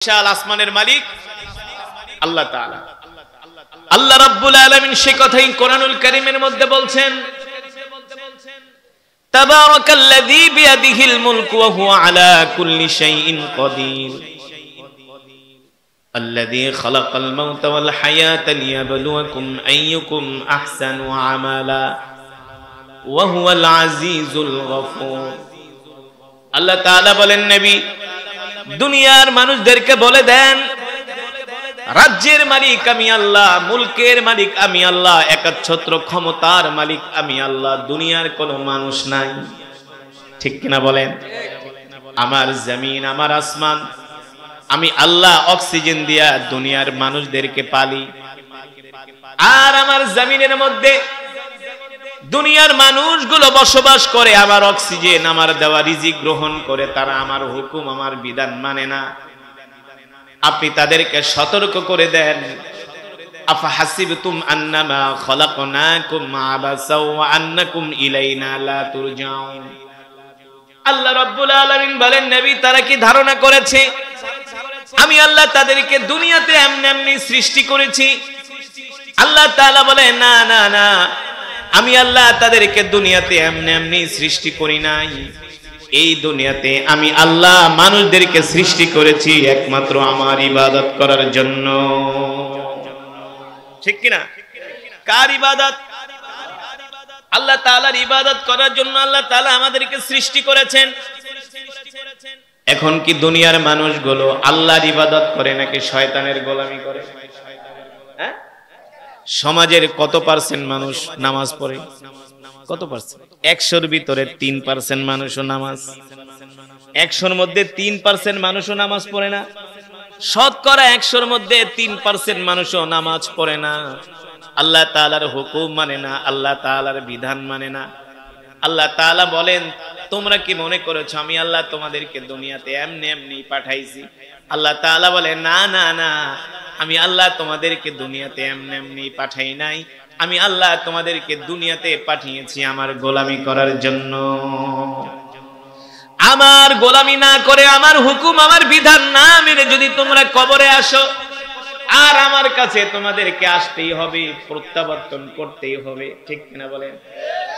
বিশাল আসমানের মালিক আল্লাহ তাআলা। আল্লাহ রাব্বুল আলামিন সে কথাই কোরআনুল কারীমের মধ্যে বলছেন, তাবারাকাল্লাযী বিয়াদিহিল মুলকু ওয়া হুয়া আলা কুল্লি শাইইন কাদির আল্লাযী খালাকাল মাউতা ওয়াল হায়াতা লিয়াবলুয়াকুম আইয়ুকুম আহসানু আমালা ওয়া হুয়াল আজিজুল গফুর। আল্লাহ তাআলা বলেন, নবী দুনিয়ার মানুষদেরকে বলে দেন, রাজ্যের মালিক আমি আল্লাহ, মুলকের মালিক আমি আল্লাহ, একচ্ছত্র ক্ষমতার মালিক আমি আল্লাহ, দুনিয়ার কোনো মানুষ নাই। ঠিক কিনা বলেন? আমার জমিন, আমার আসমান, আমি আল্লাহ অক্সিজেন দিয়া দুনিয়ার মানুষদেরকে পালি। আর আমার জমিনের মধ্যে দুনিয়ার মানুষগুলো বসবাস করে, আমার অক্সিজেন, আমার দেওয়া রিজিক গ্রহণ করে, তারা আমার হুকুম, আমার বিধান মানে না। আপনি তাদেরকে সতর্ক করে দেন, আফা হাসিবতুম আন্নামা খলাকনাকুম আবাসা ওয়া আন্নাকুম ইলাইনা লা তুরজাউন। আল্লাহ রাব্বুল আলামিন বলেন, নবী তারা কি ধারণা করেছে আমি আল্লাহ তাদেরকে দুনিয়াতে এমনি এমনি সৃষ্টি করেছি? আল্লাহ তাআলা বলে, না না না, আমি আল্লাহ তাদেরকে দুনিয়াতে এমনি এমনি সৃষ্টি করি নাই। এই দুনিয়াতে আমি আল্লাহ মানুষদেরকে সৃষ্টি করেছি একমাত্র আমার ইবাদত করার জন্য। ঠিক কিনা? কার ইবাদত? আল্লাহ তাআলার ইবাদত করার জন্য আল্লাহ তাআলা আমাদেরকে সৃষ্টি করেছেন। এখন কি দুনিয়ার মানুষগুলো আল্লাহর ইবাদত করে নাকি শয়তানের গোলামি করে? হ্যাঁ? সমাজের কত পার্সেন্ট মানুষ নামাজ পড়ে? কত পার্সেন্ট? 100-র ভিতরে 3% মানুষও নামাজ, 100-র মধ্যে 3% মানুষও নামাজ পড়ে না। শতকরা 100-র মধ্যে 3% মানুষও নামাজ পড়ে না। আল্লাহ তাআলার হুকুম মানে না, আল্লাহ তাআলার বিধান মানে না। আল্লাহ তাআলা বলেন, তোমরা কি মনে করেছো আমি আল্লাহ তোমাদেরকে দুনিয়াতে এমনি এমনি পাঠাইছি? আল্লাহ তাআলা বলে, না না না, আমি আল্লাহ তোমাদেরকে দুনিয়াতে এমনি এমনি পাঠাই নাই। আমি আল্লাহ তোমাদেরকে দুনিয়াতে পাঠিয়েছি আমার গোলামি করার জন্য। আমার গোলামি না করে, আমার হুকুম, আমার বিধান না মেনে যদি তোমরা কবরে আসো, আর আমার কাছে তোমাদেরকে আসতেই হবে, প্রত্যাবর্তন করতেই হবে। ঠিক কিনা বলেন?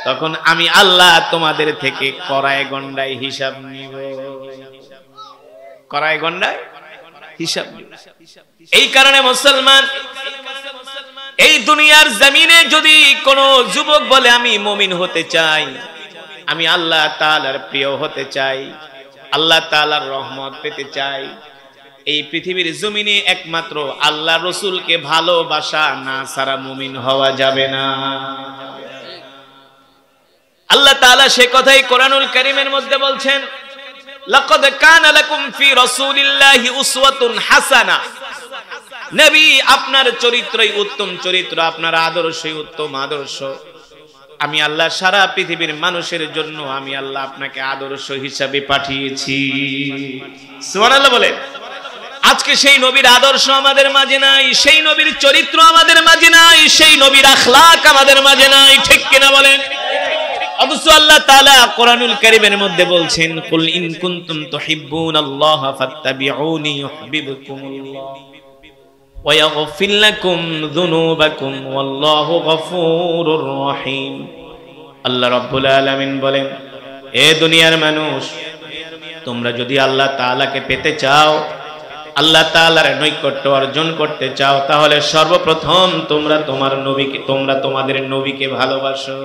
তখন আমি আল্লাহ তোমাদের থেকে কড়ায় গন্ডায় হিসাব নিব। কড়ায় গন্ডায় হিসাব নিব। এই কারণে মুসলমান, এই দুনিয়ার জমিনে যদি কোনো যুবক বলে আমি মুমিন হতে চাই, আমি আল্লাহ তাআলার প্রিয় হতে চাই, আল্লাহ তাআলার রহমত পেতে চাই, এই পৃথিবীর জমিনে একমাত্র আল্লাহ রাসূলকে ভালোবাসা না ছাড়া মুমিন হওয়া যাবে না। আল্লাহ তাআলা সে কথাই কোরআনুল কারীমের মধ্যে বলছেন, লাকাদ কানা লাকুম ফি রাসূলিল্লাহি উসওয়াতুন হাসানা। নবী আপনার চরিত্রই উত্তম চরিত্র, আপনার আদর্শই উত্তম আদর্শ। আমি আল্লাহ সারা পৃথিবীর মানুষের জন্য আমি আল্লাহ আপনাকে আদর্শ হিসাবে পাঠিয়েছি। সুবহানাল্লাহ বলে। আজকে সেই নবীর আদর্শ আমাদের মাঝে নাই, সেই নবীর চরিত্র আমাদের মাঝে নাই, সেই নবীর আখলাক আমাদের মাঝে নাই। ঠিক কিনা বলেন? অথচ আল্লাহ তাআলা কোরআনুল কারীমের মধ্যে বলছেন, কুল ইন কুনতুম তুহিব্বুনাল্লাহা ফাত্তাবিউনি ইউহিব্বুকুমুল্লাহ ওয়া ইয়াগফির লাকুম যুনুবাকুম ওয়াল্লাহু গফুরুর রহিম। আল্লাহ রাব্বুল আলামিন বলেন, হে দুনিয়ার মানুষ, তোমরা যদি আল্লাহ তাআলাকে পেতে চাও, আল্লাহ তাআলার নৈকট্য অর্জন করতে চাও, তাহলে সর্বপ্রথম তোমরা তোমাদের নবীকে ভালোবাসো।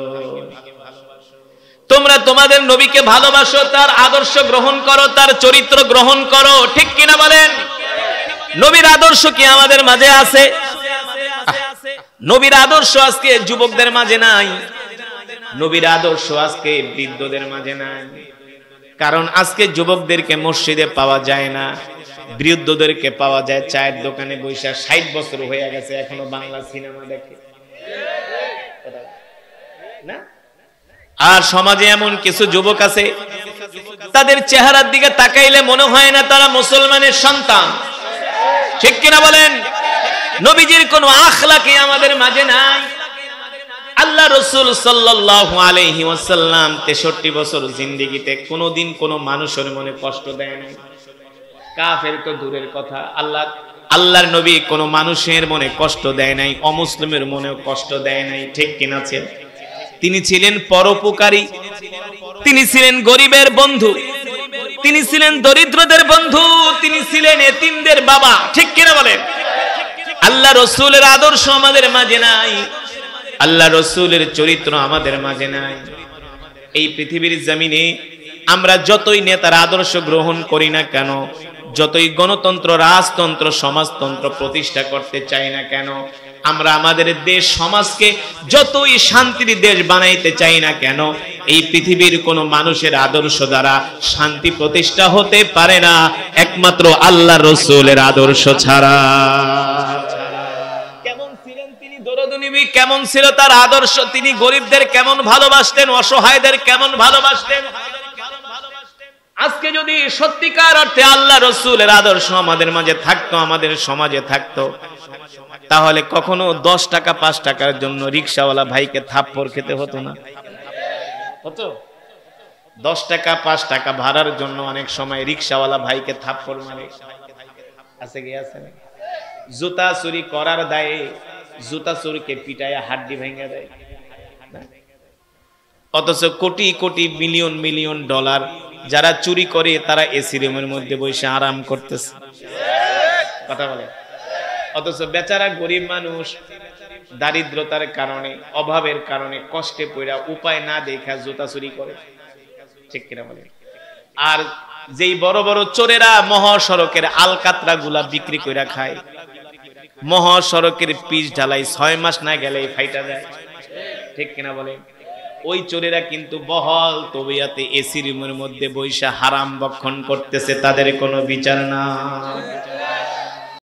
তোমরা তোমাদের নবীকে ভালোবাসো, তার আদর্শ গ্রহণ করো, তার চরিত্র গ্রহণ করো। ঠিক কিনা বলেন? নবীর আদর্শ কি আমাদের মাঝে আছে? নবীর আদর্শ আজকে যুবকদের মাঝে নাই, নবীর আদর্শ আজকে বৃদ্ধদের মাঝে নাই। কারণ আজকে যুবকদেরকে মসজিদে পাওয়া যায় না, বৃদ্ধদেরকে পাওয়া যায় চায়ের দোকানে বসে। 60 বছর হয়ে গেছে, এখনো বাংলা সিনেমা দেখে না। আর সমাজে এমন কিছু যুবক আছে, তাদের চেহারার দিকে তাকাইলে মনে হয় না তারা মুসলমানের সন্তান। ঠিক কিনা বলেন? নবীজির কোনো আখলাকি আমাদের মাঝে নাই। আল্লাহ রাসূল সাল্লাল্লাহু আলাইহি ওয়াসাল্লাম 63 বছর জিন্দেগিতে কোনোদিন কোনো মানুষের মনে কষ্ট দেয় নাই। কাফের তো দূরের কথা, আল্লাহর নবী কোন মানুষের মনে কষ্ট দেয় নাই, অমুসলিমের মনেও কষ্ট দেয় নাই, ঠিক কিনা? তিনি ছিলেন পরোপকারী, তিনি ছিলেন গরিবের বন্ধু, তিনি ছিলেন দরিদ্রদের বন্ধু, তিনি ছিলেন এতিমদের বাবা, ঠিক কিনা বলেন? আল্লাহ রসুলের আদর্শ আমাদের মাঝে নাই, আল্লাহ রসুলের চরিত্র আমাদের মাঝে নাই। এই পৃথিবীর জমিনে আমরা যতই নেতার আদর্শ গ্রহণ করি না কেন, যতই গণতন্ত্র, রাজতন্ত্র, সমাজতন্ত্র প্রতিষ্ঠা করতে চাই না কেন, আমরা আমাদের দেশ সমাজকে যতই শান্তির দেশ বানাইতে চাই না কেন, এই পৃথিবীর কোন মানুষের আদর্শ দ্বারা শান্তি প্রতিষ্ঠা হতে পারে না, একমাত্র আল্লাহ রসুলের আদর্শ ছাড়া। কেমন ছিলেন তিনি দরদনবী, কেমন ছিল তার আদর্শ, তিনি গরিবদের কেমন ভালোবাসতেন, অসহায়দের কেমন ভালোবাসতেন। আজকে যদি সত্যিকার অর্থে আল্লাহ রসুলের আদর্শ আমাদের মাঝে থাকতো, আমাদের সমাজে থাকতো, তাহলে কখনো 10 টাকা 5 টাকার জন্য রিকশাওয়ালা ভাইকে থাপ্পড় খেতে হতো না। হতো? 10 টাকা 5 টাকা ভাড়ার জন্য অনেক সময় রিকশাওয়ালা ভাইকে থাপ্পড় মারে, আছে কি আছে না? জুতা চুরি করার দায়ে জুতা চোরকে পিটায় হাড্ডি ভেঙে দেয়। অথচ crore crore million million dollar যারা চুরি করে তারা এসি রুমের মধ্যে বসে আরাম করতেছে, কথা বলে। অথচ বেচারা গরিব মানুষ দারিদ্রতার কারণে, অভাবের কারণে, কষ্টে পড়া উপায় না দেখা জুতা চুরি করে, ঠিক কিনা বলে? আর যেই বড় বড় চোরেরা মহাসড়কের আলকাতরা গুলা বিক্রি করে খায়, মহাসড়কের পিচ ঢালাই 6 মাস না গেলে ফাইটা যায়, ঠিক কিনা বলে? ওই চোরেরা কিন্তু বহল তবিয়াতে এসি রুমের মধ্যে বৈশা হারাম ভক্ষণ করতেছে, তাদের কোনো বিচার না।